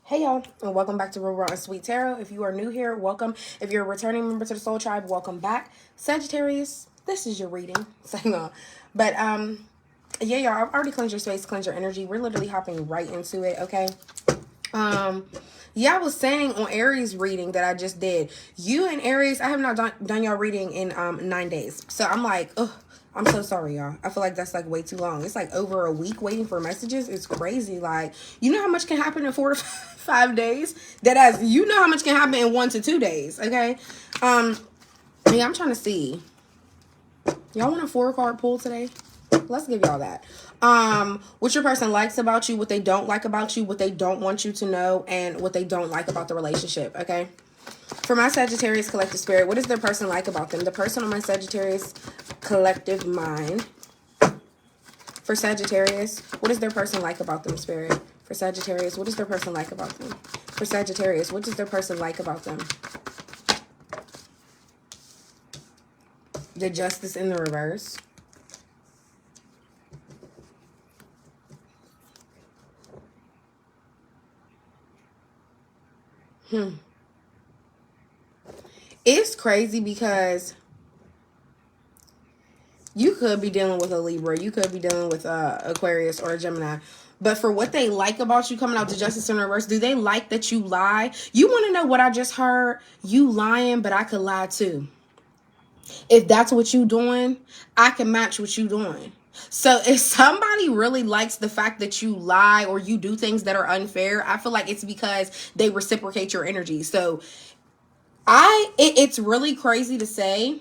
Hey y'all, and welcome back to Real Raw and Sweet Tarot. If you are new here, welcome. If you're a returning member to the Soul Tribe, welcome back. Sagittarius, this is your reading. So no. But yeah, y'all, I've already cleansed your space, cleansed your energy. We're literally hopping right into it, okay? Yeah, I was saying on Aries reading that I just did. You and Aries, I have not done y'all reading in 9 days. So I'm like, ugh. I'm so sorry, y'all. I feel like that's like way too long. It's like over a week waiting for messages. It's crazy. Like, you know how much can happen in 4 to 5 days? You know how much can happen in 1 to 2 days. Okay. Yeah, I'm trying to see. Y'all want a 4-card pull today? Let's give y'all that. What your person likes about you, what they don't like about you, what they don't want you to know, and what they don't like about the relationship. Okay. For my Sagittarius collective spirit, what is their person like about them? The person on my Sagittarius collective mind. For Sagittarius, what is their person like about them, spirit? For Sagittarius, what is their person like about them? For Sagittarius, what does their person like about them? The Justice in the reverse. It's crazy because you could be dealing with a Libra. You could be dealing with Aquarius or a Gemini. But for what they like about you coming out to Justice in Reverse, do they like that you lie? You want to know what I just heard? You lying, but I could lie too. If that's what you doing, I can match what you doing. So if somebody really likes the fact that you lie or you do things that are unfair, I feel like it's because they reciprocate your energy. So it's really crazy to say,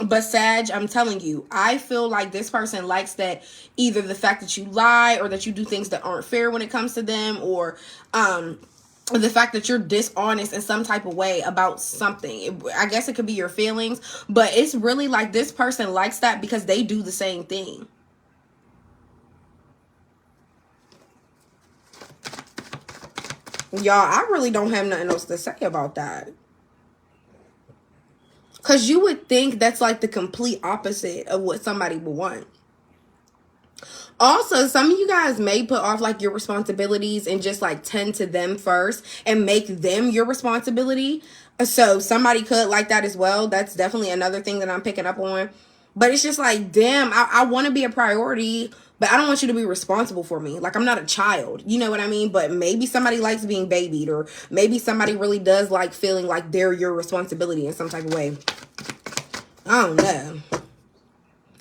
but Sag, I'm telling you, I feel like this person likes that either the fact that you lie or that you do things that aren't fair when it comes to them, or the fact that you're dishonest in some type of way about something. I guess it could be your feelings, but it's really like this person likes that because they do the same thing. Y'all, I really don't have nothing else to say about that. Because you would think that's like the complete opposite of what somebody would want. Also, some of you guys may put off like your responsibilities and just like tend to them first and make them your responsibility. So somebody could like that as well. That's definitely another thing that I'm picking up on. But it's just like, damn, I want to be a priority, but I don't want you to be responsible for me. Like, I'm not a child. You know what I mean? But maybe somebody likes being babied, or maybe somebody really does like feeling like they're your responsibility in some type of way. I don't know.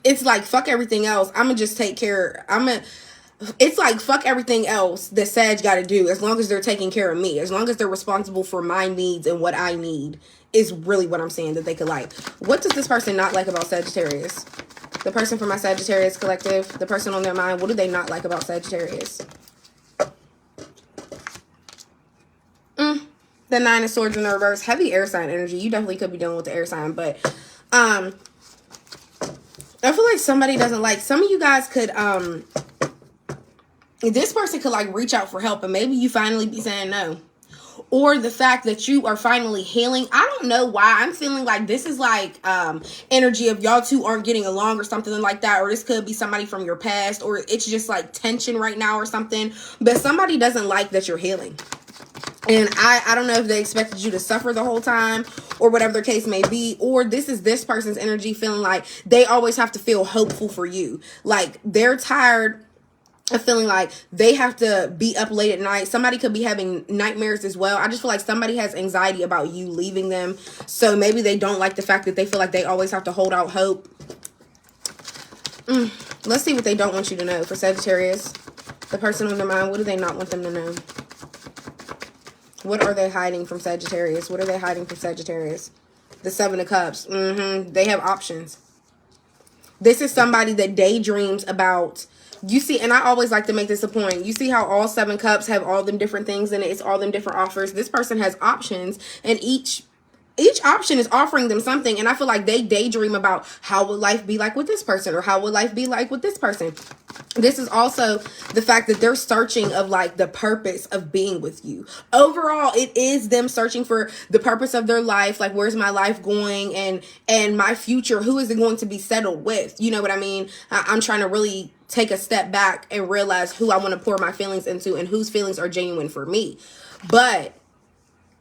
It's like, fuck everything else. I'm gonna just take care. It's like, fuck everything else that Sag got to do, as long as they're taking care of me, as long as they're responsible for my needs and what I need, is really what I'm saying that they could like. What does this person not like about Sagittarius? The person from my Sagittarius collective, the person on their mind, what do they not like about Sagittarius? The 9 of Swords in the reverse. Heavy air sign energy. You definitely could be dealing with the air sign, but I feel like somebody doesn't like, some of you guys could, this person could like reach out for help and maybe you finally be saying no. Or the fact that you are finally healing. I don't know why I'm feeling like this is like energy of y'all two aren't getting along or something like that. Or this could be somebody from your past, or it's just like tension right now or something. But somebody doesn't like that you're healing. And I don't know if they expected you to suffer the whole time or whatever the case may be. Or this is this person's energy feeling like they always have to feel hopeful for you. Like they're tired of feeling like they have to be up late at night. Somebody could be having nightmares as well. I just feel like somebody has anxiety about you leaving them. So maybe they don't like the fact that they feel like they always have to hold out hope. Let's see what they don't want you to know. For Sagittarius, the person on their mind, what do they not want them to know? What are they hiding from Sagittarius? What are they hiding from Sagittarius? The 7 of Cups. They have options. This is somebody that daydreams about, you see, and I always like to make this a point. You see how all 7 cups have all them different things in it. It's all them different offers. This person has options, and each each option is offering them something, and I feel like they daydream about how would life be like with this person, or how would life be like with this person. This is also the fact that they're searching of like the purpose of being with you. Overall, it is them searching for the purpose of their life. Like, where's my life going, and my future? Who is it going to be settled with? You know what I mean? I'm trying to really take a step back and realize who I want to pour my feelings into and whose feelings are genuine for me. But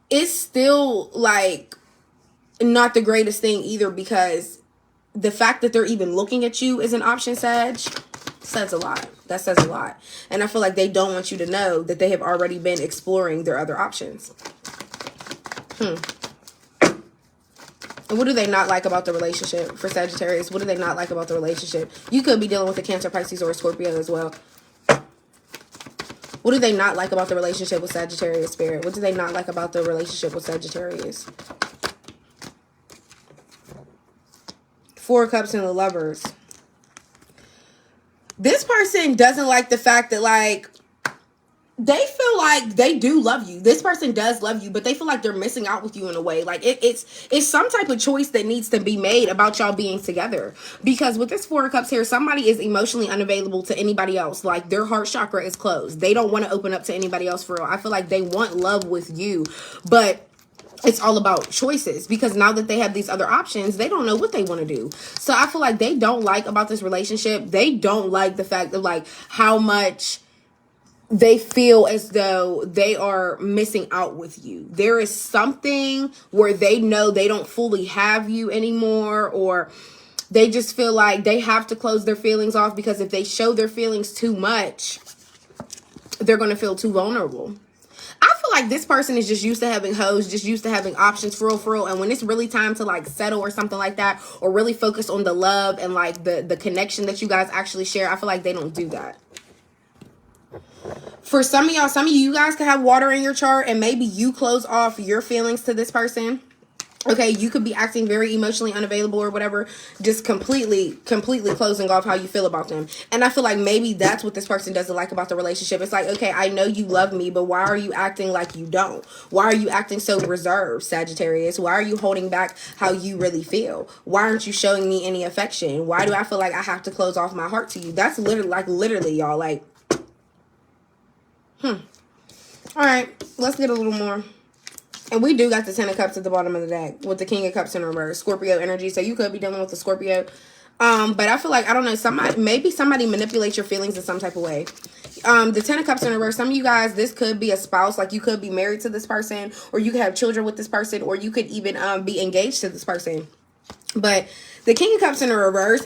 it's still like not the greatest thing either, because the fact that they're even looking at you as an option, Sag, says a lot. That says a lot. And I feel like they don't want you to know that they have already been exploring their other options. And what do they not like about the relationship for Sagittarius? What do they not like about the relationship? You could be dealing with a Cancer, Pisces, or a Scorpio as well. What do they not like about the relationship with Sagittarius, Spirit? What do they not like about the relationship with Sagittarius? Four of Cups and the Lovers. This person doesn't like the fact that, like, they feel like they do love you. This person does love you, but they feel like they're missing out with you in a way. Like, it's some type of choice that needs to be made about y'all being together. Because with this Four of Cups here, somebody is emotionally unavailable to anybody else. Like, their heart chakra is closed. They don't want to open up to anybody else for real. I feel like they want love with you, but it's all about choices, because now that they have these other options, they don't know what they want to do. So I feel like they don't like about this relationship. They don't like the fact of like how much they feel as though they are missing out with you. There is something where they know they don't fully have you anymore, or they just feel like they have to close their feelings off, because if they show their feelings too much, they're going to feel too vulnerable. I feel like this person is just used to having hoes, just used to having options for real. And when it's really time to like settle or something like that, or really focus on the love and like the connection that you guys actually share, I feel like they don't do that. For some of y'all, some of you guys could have water in your chart, and maybe you close off your feelings to this person. Okay, you could be acting very emotionally unavailable or whatever, just completely closing off how you feel about them. And I feel like maybe that's what this person doesn't like about the relationship. It's like, okay, I know you love me, but why are you acting like you don't? Why are you acting so reserved, Sagittarius? Why are you holding back how you really feel? Why aren't you showing me any affection? Why do I feel like I have to close off my heart to you? That's literally, y'all, like, all right, let's get a little more. And we do got the Ten of Cups at the bottom of the deck with the King of Cups in reverse. Scorpio energy. So you could be dealing with the Scorpio. But I feel like, I don't know, maybe somebody manipulates your feelings in some type of way. The Ten of Cups in reverse. Some of you guys, this could be a spouse. Like, you could be married to this person, or you could have children with this person, or you could even be engaged to this person. But the King of Cups in the reverse,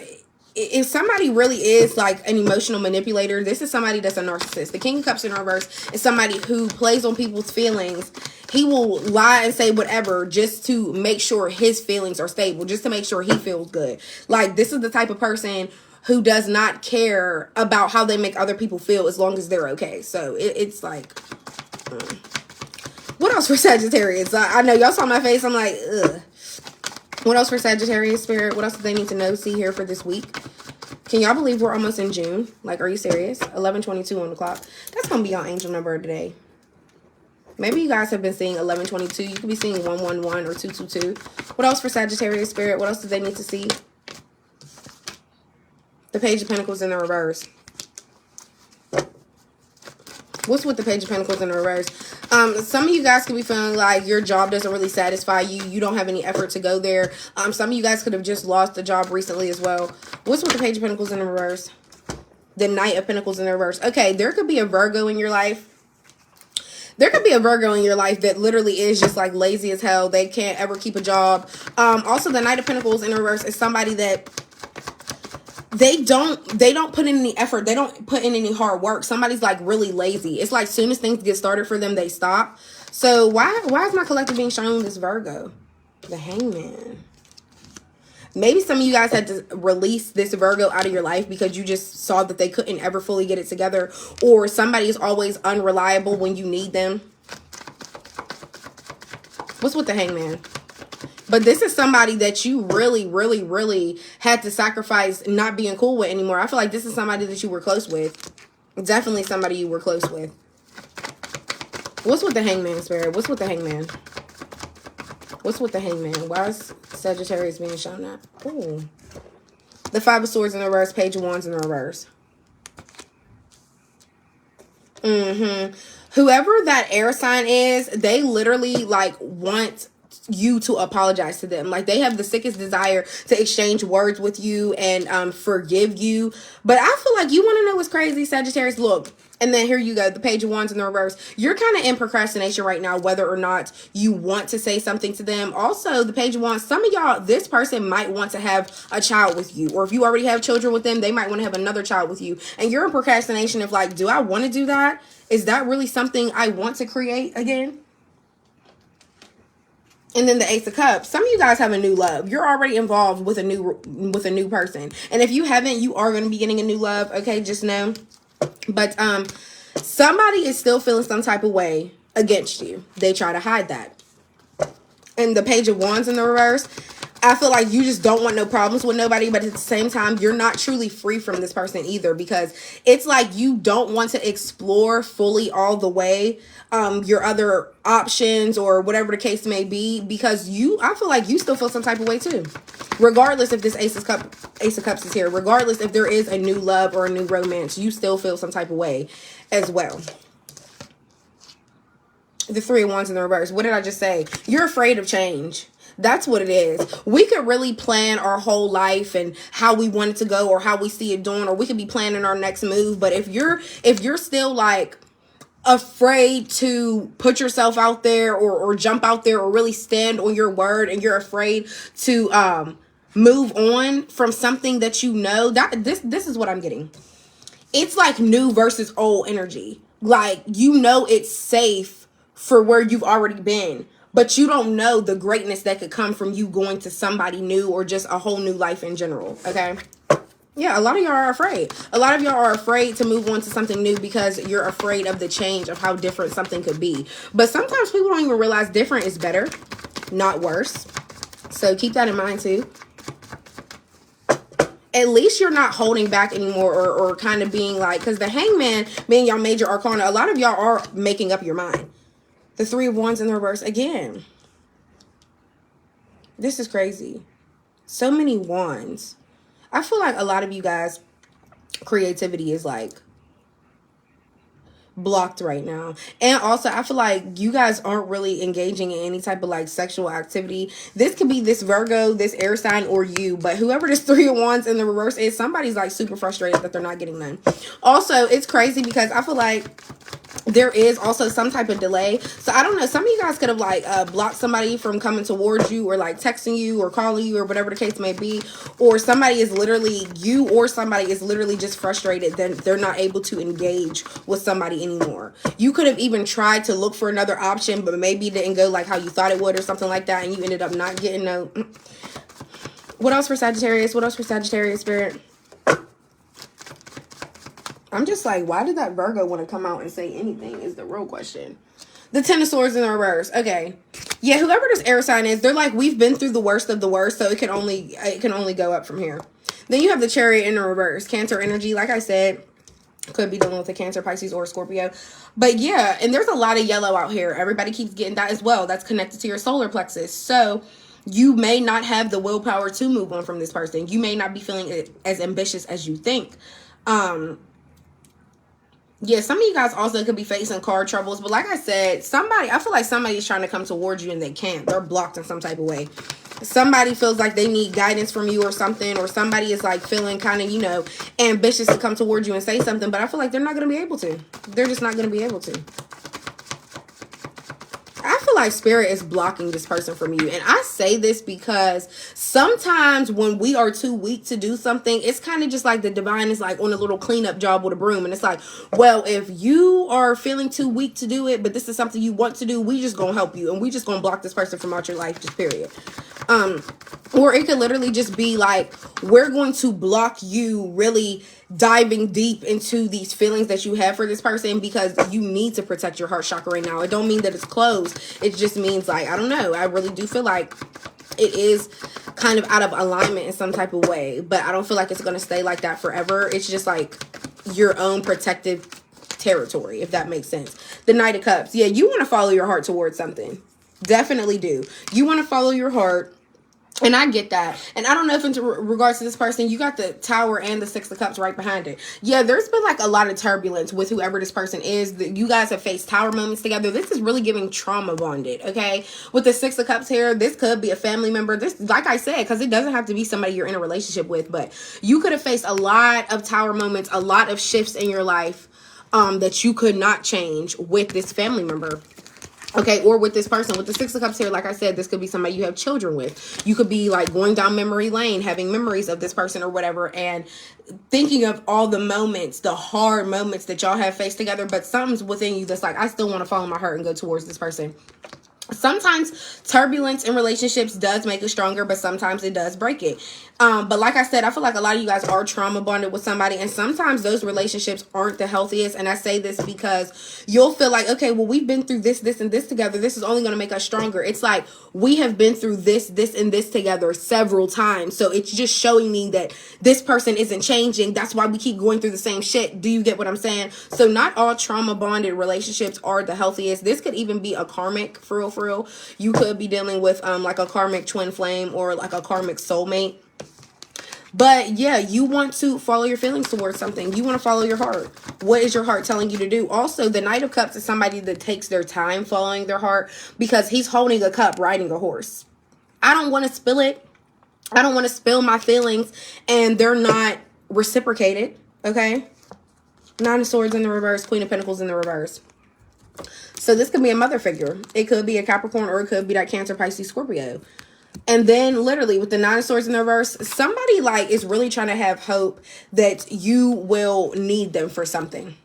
if somebody really is like an emotional manipulator, this is somebody that's a narcissist. The King of Cups in reverse is somebody who plays on people's feelings. He will lie and say whatever just to make sure his feelings are stable, just to make sure he feels good. Like, this is the type of person who does not care about how they make other people feel as long as they're okay. So it's like, what else for Sagittarius? I know y'all saw my face. I'm like, ugh. What else for Sagittarius, Spirit? What else do they need to know, see here for this week? Can y'all believe we're almost in June? Like, are you serious? 11:22 on the clock. That's going to be your angel number today. Maybe you guys have been seeing 11:22. You could be seeing 111 or 222. What else for Sagittarius, Spirit? What else do they need to see? The Page of Pentacles in the reverse. What's with the Page of Pentacles in the reverse? Some of you guys could be feeling like your job doesn't really satisfy you. You don't have any effort to go there. Some of you guys could have just lost a job recently as well. What's with the Page of Pentacles in the reverse? The Knight of Pentacles in the reverse. Okay, there could be a Virgo in your life. There could be a Virgo in your life that literally is just like lazy as hell. They can't ever keep a job. Also, the Knight of Pentacles in the reverse is somebody that they don't put in any effort. They don't put in any hard work. Somebody's like really lazy. It's like soon as things get started for them, they stop. So why is my collective being shown this Virgo? The Hangman. Maybe some of you guys had to release this Virgo out of your life because you just saw that they couldn't ever fully get it together, or somebody is always unreliable when you need them. What's with the Hangman? But this is somebody that you really had to sacrifice not being cool with anymore. I feel like this is somebody that you were close with. Definitely somebody you were close with. What's with the Hangman, Spirit? What's with the Hangman? What's with the Hangman? Why is Sagittarius being shown that? Ooh. The Five of Swords in the reverse. Page of Wands in the reverse. Whoever that air sign is, they literally like want you to apologize to them. Like they have the sickest desire to exchange words with you and forgive you. But I feel like you want to know what's crazy, Sagittarius? Look, and then here you go, the Page of Wands in the reverse. You're kind of in procrastination right now, whether or not you want to say something to them. Also, the Page of Wands, some of y'all, this person might want to have a child with you. Or if you already have children with them, they might want to have another child with you. And you're in procrastination of like, do I want to do that? Is that really something I want to create again? And then the Ace of Cups. Some of you guys have a new love. You're already involved with a new person. And if you haven't, you are going to be getting a new love. Okay, just know. But somebody is still feeling some type of way against you. They try to hide that. And the Page of Wands in the reverse. I feel like you just don't want no problems with nobody, but at the same time, you're not truly free from this person either, because it's like you don't want to explore fully all the way your other options or whatever the case may be, because I feel like you still feel some type of way too. Regardless if this Ace of Cups is here, regardless if there is a new love or a new romance, you still feel some type of way as well. The Three of Wands in the reverse. What did I just say? You're afraid of change. That's what it is. We could really plan our whole life and how we want it to go or how we see it doing, or we could be planning our next move. But if you're still like afraid to put yourself out there or jump out there or really stand on your word, and you're afraid to move on from something that you know, that this is what I'm getting. It's like new versus old energy. Like, you know, it's safe for where you've already been, but you don't know the greatness that could come from you going to somebody new or just a whole new life in general. Okay. Yeah, a lot of y'all are afraid. A lot of y'all are afraid to move on to something new because you're afraid of the change of how different something could be. But sometimes people don't even realize different is better, not worse. So keep that in mind too. At least you're not holding back anymore or kind of being like, because the Hangman being y'all major arcana, a lot of y'all are making up your mind. The Three of Wands in the reverse again. This is crazy. So many wands. I feel like a lot of you guys, creativity is like blocked right now. And also, I feel like you guys aren't really engaging in any type of like sexual activity. This could be this Virgo, this air sign, or you. But whoever this Three of Wands in the reverse is, somebody's like super frustrated that they're not getting none. Also, it's crazy because I feel like there is also some type of delay. So I don't know, some of you guys could have like blocked somebody from coming towards you, or like texting you or calling you or whatever the case may be. Or somebody is literally, you or somebody is literally just frustrated that they're not able to engage with somebody anymore. You could have even tried to look for another option, but maybe it didn't go like how you thought it would or something like that, and you ended up not getting no. What else for Sagittarius? What else for Sagittarius, Spirit? I'm just like, why did that Virgo want to come out and say anything is the real question. The Ten of Swords in the reverse. Okay. Yeah, whoever this air sign is, they're like, we've been through the worst of the worst, so it can only go up from here. Then you have the Chariot in the reverse. Cancer energy, like I said, could be dealing with a Cancer, Pisces, or Scorpio. But yeah, and there's a lot of yellow out here. Everybody keeps getting that as well. That's connected to your solar plexus. So you may not have the willpower to move on from this person. You may not be feeling as ambitious as you think. Yeah, some of you guys also could be facing car troubles. But like I said, I feel like somebody's trying to come towards you and they can't. They're blocked in some type of way. Somebody feels like they need guidance from you or something. Or somebody is like feeling kind of, you know, ambitious to come towards you and say something. But I feel like they're not going to be able to. They're just not going to be able to. I feel like Spirit is blocking this person from you. And I say this because sometimes when we are too weak to do something, it's kind of just like the divine is like on a little cleanup job with a broom. And it's like, well, if you are feeling too weak to do it, but this is something you want to do, we just gonna help you. And we just gonna block this person from out your life, just period. Or it could literally just be like, we're going to block you really diving deep into these feelings that you have for this person, because you need to protect your heart chakra right now. It don't mean that it's closed. It just means like, I don't know. I really do feel like it is kind of out of alignment in some type of way, but I don't feel like it's going to stay like that forever. It's just like your own protective territory, if that makes sense. The Knight of Cups. Yeah, you want to follow your heart towards something. Definitely do. You want to follow your heart. And I get that. And I don't know if in regards to this person, you got the Tower and the Six of Cups right behind it. Yeah, there's been like a lot of turbulence with whoever this person is. You guys have faced Tower moments together. This is really giving trauma bonded, okay? With the Six of Cups here, this could be a family member. This, like I said, because it doesn't have to be somebody you're in a relationship with, but you could have faced a lot of Tower moments, a lot of shifts in your life that you could not change with this family member. Okay, or with this person. With the Six of Cups here, like I said, this could be somebody you have children with. You could be like going down memory lane, having memories of this person or whatever, and thinking of all the moments, the hard moments that y'all have faced together, but something's within you that's like, I still want to follow my heart and go towards this person. Sometimes turbulence in relationships does make it stronger, but sometimes it does break it. But like I said, I feel like a lot of you guys are trauma bonded with somebody, and sometimes those relationships aren't the healthiest. And I say this because you'll feel like, okay, well, we've been through this, this, and this together. This is only going to make us stronger. It's like we have been through this, this, and this together several times. So it's just showing me that this person isn't changing. That's why we keep going through the same shit. Do you get what I'm saying? So not all trauma bonded relationships are the healthiest. This could even be a karmic, for real, for real. You could be dealing with like a karmic twin flame or like a karmic soulmate. But yeah, you want to follow your feelings towards something. You want to follow your heart. What is your heart telling you to do? Also, the Knight of Cups is somebody that takes their time following their heart because he's holding a cup, riding a horse. I don't want to spill it. I don't want to spill my feelings and they're not reciprocated. Okay. Nine of Swords in the reverse, Queen of Pentacles in the reverse. So this could be a mother figure. It could be a Capricorn or it could be that Cancer, Pisces, Scorpio. And then literally with the Nine of Swords in the reverse, somebody like is really trying to have hope that you will need them for something.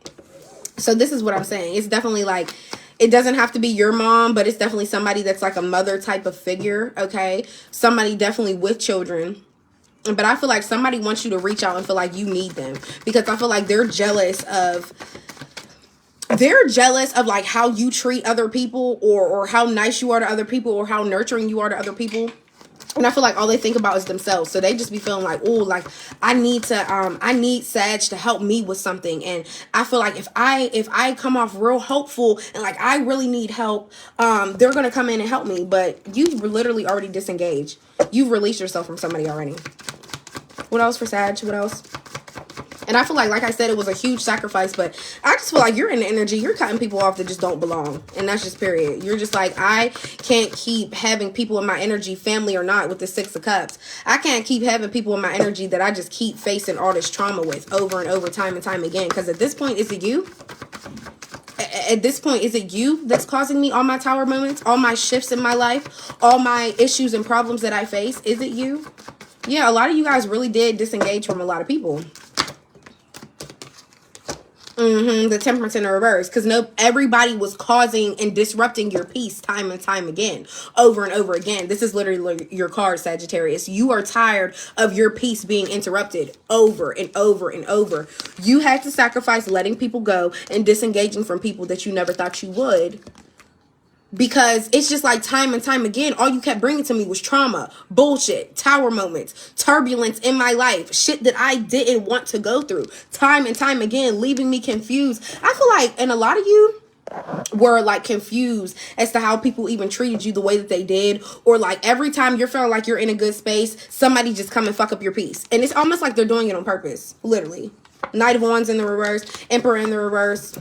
So this is what I'm saying. It's definitely like, it doesn't have to be your mom, but it's definitely somebody that's like a mother type of figure. Okay. Somebody definitely with children. But I feel like somebody wants you to reach out and feel like you need them because I feel like they're jealous of like how you treat other people or how nice you are to other people or how nurturing you are to other people. And I feel like all they think about is themselves. So they just be feeling like, oh, like I need Sag to help me with something. And I feel like if I come off real hopeful and like I really need help, they're going to come in and help me. But you've literally already disengaged. You've released yourself from somebody already. What else for Sag? What else? And I feel like I said, it was a huge sacrifice, but I just feel like you're in the energy. You're cutting people off that just don't belong. And that's just period. You're just like, I can't keep having people in my energy, family or not, with the Six of Cups. I can't keep having people in my energy that I just keep facing all this trauma with over and over, time and time again. Because at this point, is it you? At this point, is it you that's causing me all my Tower moments, all my shifts in my life, all my issues and problems that I face? Is it you? Yeah, a lot of you guys really did disengage from a lot of people. The Temperance in the reverse, because everybody was causing and disrupting your peace time and time again, over and over again. This is literally your card, Sagittarius. You are tired of your peace being interrupted over and over and over. You had to sacrifice letting people go and disengaging from people that you never thought you would. Because it's just like time and time again, all you kept bringing to me was trauma, bullshit, Tower moments, turbulence in my life, shit that I didn't want to go through, time and time again, leaving me confused. I feel like, and a lot of you were like confused as to how people even treated you the way that they did, or like every time you're feeling like you're in a good space, somebody just come and fuck up your peace. And it's almost like they're doing it on purpose, literally. Knight of Wands in the reverse, Emperor in the reverse.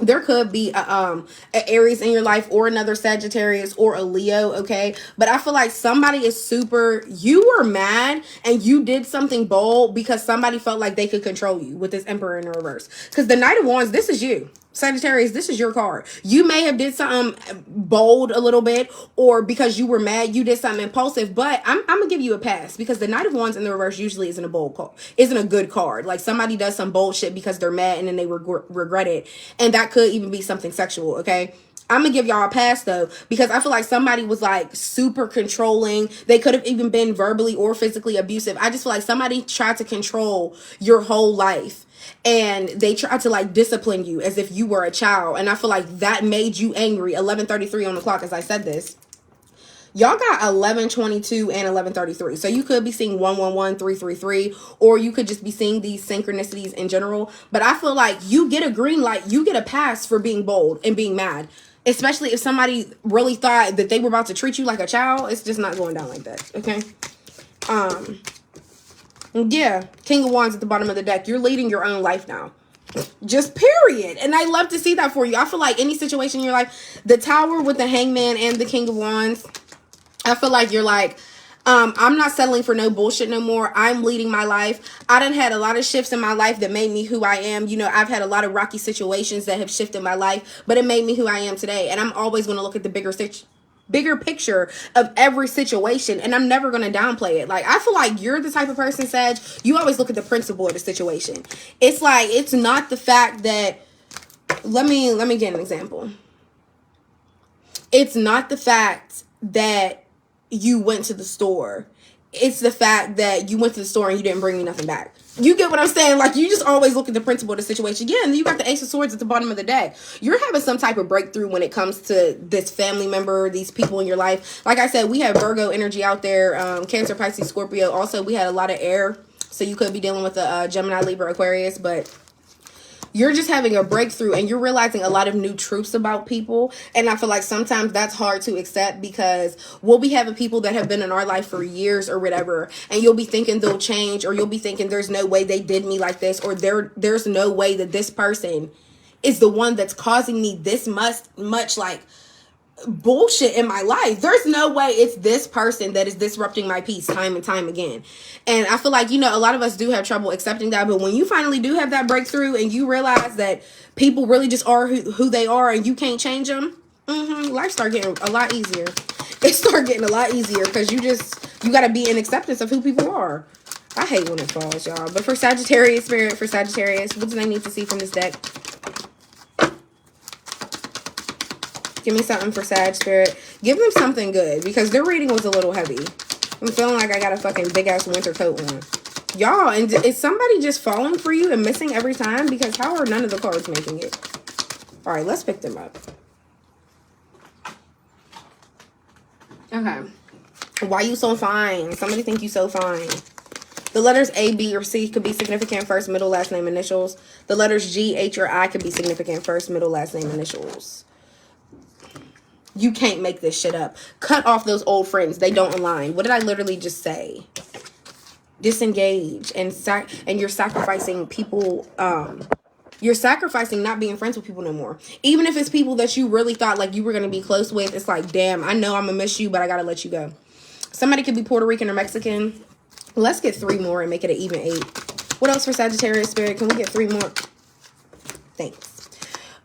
There could be a Aries in your life or another Sagittarius or a Leo, okay? But I feel like somebody is you were mad and you did something bold because somebody felt like they could control you with this Emperor in the reverse. Because the Knight of Wands, this is you. Sagittarius, this is your card. You may have did something bold a little bit, or because you were mad, you did something impulsive, but I'm going to give you a pass because the Knight of Wands in the reverse usually isn't a bold card, isn't a good card. Like somebody does some bold shit because they're mad and then they regret it. And that could even be something sexual, okay? I'm going to give y'all a pass though, because I feel like somebody was like super controlling. They could have even been verbally or physically abusive. I just feel like somebody tried to control your whole life. And they tried to like discipline you as if you were a child. And I feel like that made you angry. 11:33 on the clock as I said this. Y'all got 11:22 and 11:33. So you could be seeing 111, 333, or you could just be seeing these synchronicities in general. But I feel like you get a green light. You get a pass for being bold and being mad. Especially if somebody really thought that they were about to treat you like a child. It's just not going down like that, okay? Yeah, King of Wands at the bottom of the deck. You're leading your own life now. Just period. And I love to see that for you. I feel like any situation in your life, the Tower with the Hangman and the King of Wands, I feel like you're like, I'm not settling for no bullshit no more. I'm leading my life. I done had a lot of shifts in my life that made me who I am. You know, I've had a lot of rocky situations that have shifted my life, but it made me who I am today. And I'm always going to look at the bigger picture of every situation, and I'm never going to downplay it. Like, I feel like you're the type of person, Sag, you always look at the principle of the situation. It's like, it's not the fact that, let me get an example. It's not the fact that you went to the store. It's the fact that you went to the store and you didn't bring me nothing back. You get what I'm saying? Like, you just always look at the principle of the situation. Yeah, and then you got the Ace of Swords at the bottom of the deck. You're having some type of breakthrough when it comes to this family member, these people in your life. Like I said, we have Virgo energy out there, Cancer, Pisces, Scorpio. Also, we had a lot of air, so you could be dealing with a Gemini, Libra, Aquarius, but you're just having a breakthrough and you're realizing a lot of new truths about people. And I feel like sometimes that's hard to accept because we'll be having people that have been in our life for years or whatever, and you'll be thinking they'll change, or you'll be thinking there's no way they did me like this, or there's no way that this person is the one that's causing me this much like bullshit in my life. There's no way it's this person that is disrupting my peace time and time again. And I feel like, you know, a lot of us do have trouble accepting that, but when you finally do have that breakthrough and you realize that people really just are who they are and you can't change them, life start getting a lot easier. It start getting a lot easier because you got to be in acceptance of who people are. I hate when it falls, y'all. But for Sagittarius spirit, for Sagittarius, what do they need to see from this deck? Give me something for Sag spirit. Give them something good because their reading was a little heavy. I'm feeling like I got a fucking big ass winter coat on. Y'all, and is somebody just falling for you and missing every time? Because how are none of the cards making it? All right, let's pick them up. Okay. Why you so fine? Somebody think you so fine. The letters A, B, or C could be significant first, middle, last name, initials. The letters G, H, or I could be significant first, middle, last name, initials. You can't make this shit up. Cut off those old friends. They don't align. What did I literally just say? Disengage. And you're sacrificing people. You're sacrificing not being friends with people no more. Even if it's people that you really thought like you were going to be close with. It's like, damn, I know I'm going to miss you, but I got to let you go. Somebody could be Puerto Rican or Mexican. Let's get 3 more and make it an even 8. What else for Sagittarius spirit? Can we get 3 more? Thanks.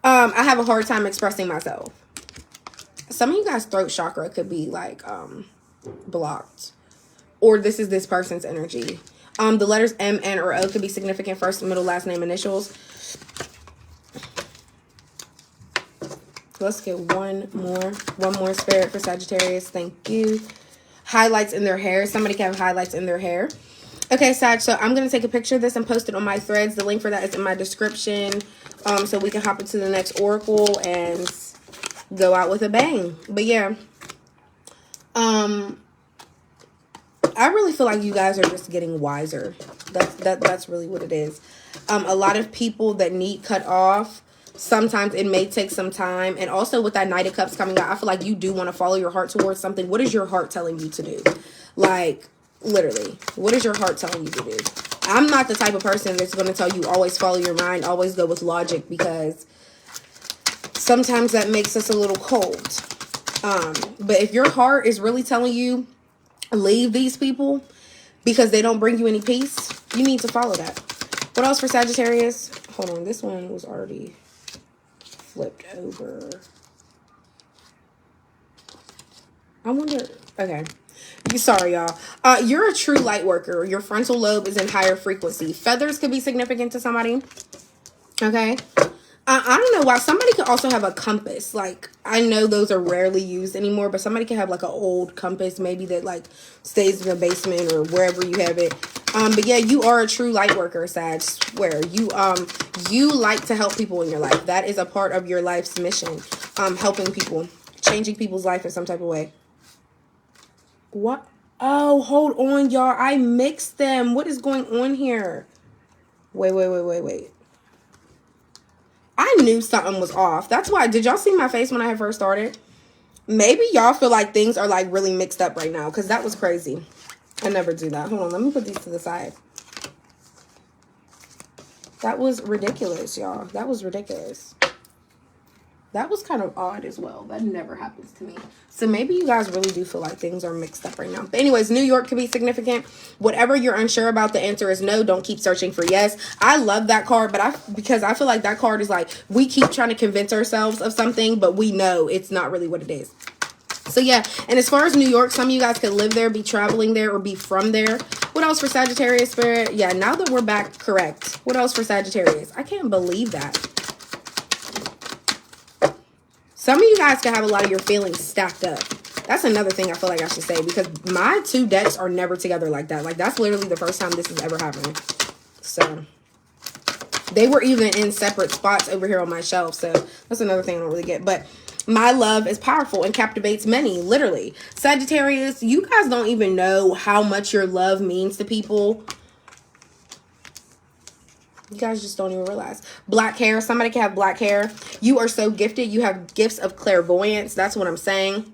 I have a hard time expressing myself. Some of you guys' throat chakra could be like blocked, or this is this person's energy. The letters M, N, or O could be significant first, middle, last name, initials. Let's get one more spirit for Sagittarius. Thank you. Highlights in their hair. Somebody can have highlights in their hair. Okay, Sag, so I'm going to take a picture of this and post it on my threads. The link for that is in my description, so we can hop into the next oracle and go out with a bang. But yeah, I really feel like you guys are just getting wiser. That's really what it is. A lot of people that need cut off, sometimes it may take some time. And also with that Knight of Cups coming out, I feel like you do want to follow your heart towards something. What is your heart telling you to do? Like, literally, what is your heart telling you to do? I'm not the type of person that's going to tell you always follow your mind, always go with logic, because sometimes that makes us a little cold. But if your heart is really telling you, leave these people because they don't bring you any peace, you need to follow that. What else for Sagittarius? Hold on, this one was already flipped over. I wonder, okay. Sorry, y'all. You're a true light worker. Your frontal lobe is in higher frequency. Feathers could be significant to somebody. Okay. I don't know why. Somebody could also have a compass. Like, I know those are rarely used anymore, but somebody can have like an old compass, maybe that like stays in the basement or wherever you have it. But yeah, you are a true light worker, Sag. Swear. You like to help people in your life. That is a part of your life's mission. Helping people, changing people's life in some type of way. What? Oh, hold on, y'all. I mixed them. What is going on here? Wait. I knew something was off. That's why, did y'all see my face when I had first started? Maybe y'all feel like things are like really mixed up right now, because that was crazy. I never do that. Hold on, let me put these to the side. That was ridiculous, y'all. That was ridiculous. That was kind of odd as well. That never happens to me. So maybe you guys really do feel like things are mixed up right now. But anyways, New York could be significant. Whatever you're unsure about, the answer is no. Don't keep searching for yes. I love that card, but because I feel like that card is like, we keep trying to convince ourselves of something, but we know it's not really what it is. So yeah, and as far as New York, some of you guys could live there, be traveling there, or be from there. What else for Sagittarius Spirit? Yeah, now that we're back correct. What else for Sagittarius? I can't believe that. Some of you guys can have a lot of your feelings stacked up. That's another thing I feel like I should say, because my two decks are never together like that. Like, that's literally the first time this has ever happened. So, they were even in separate spots over here on my shelf. So, that's another thing I don't really get. But my love is powerful and captivates many, literally. Sagittarius, you guys don't even know how much your love means to people. You guys just don't even realize. Black hair. Somebody can have black hair. You are so gifted. You have gifts of clairvoyance. That's what I'm saying.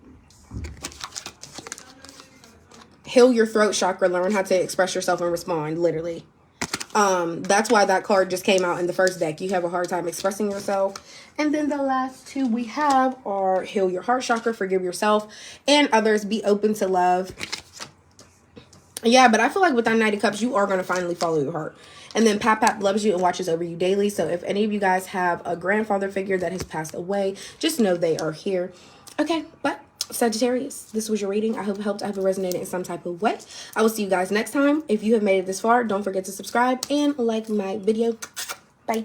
Heal your throat chakra. Learn how to express yourself and respond. Literally. That's why that card just came out in the first deck. You have a hard time expressing yourself. And then the last two we have are heal your heart chakra. Forgive yourself and others. Be open to love. Yeah, but I feel like with that Knight of Cups, you are going to finally follow your heart. And then Pap loves you and watches over you daily. So if any of you guys have a grandfather figure that has passed away, just know they are here. Okay, but Sagittarius, this was your reading. I hope it helped. I hope it resonated in some type of way. I will see you guys next time. If you have made it this far, don't forget to subscribe and like my video. Bye.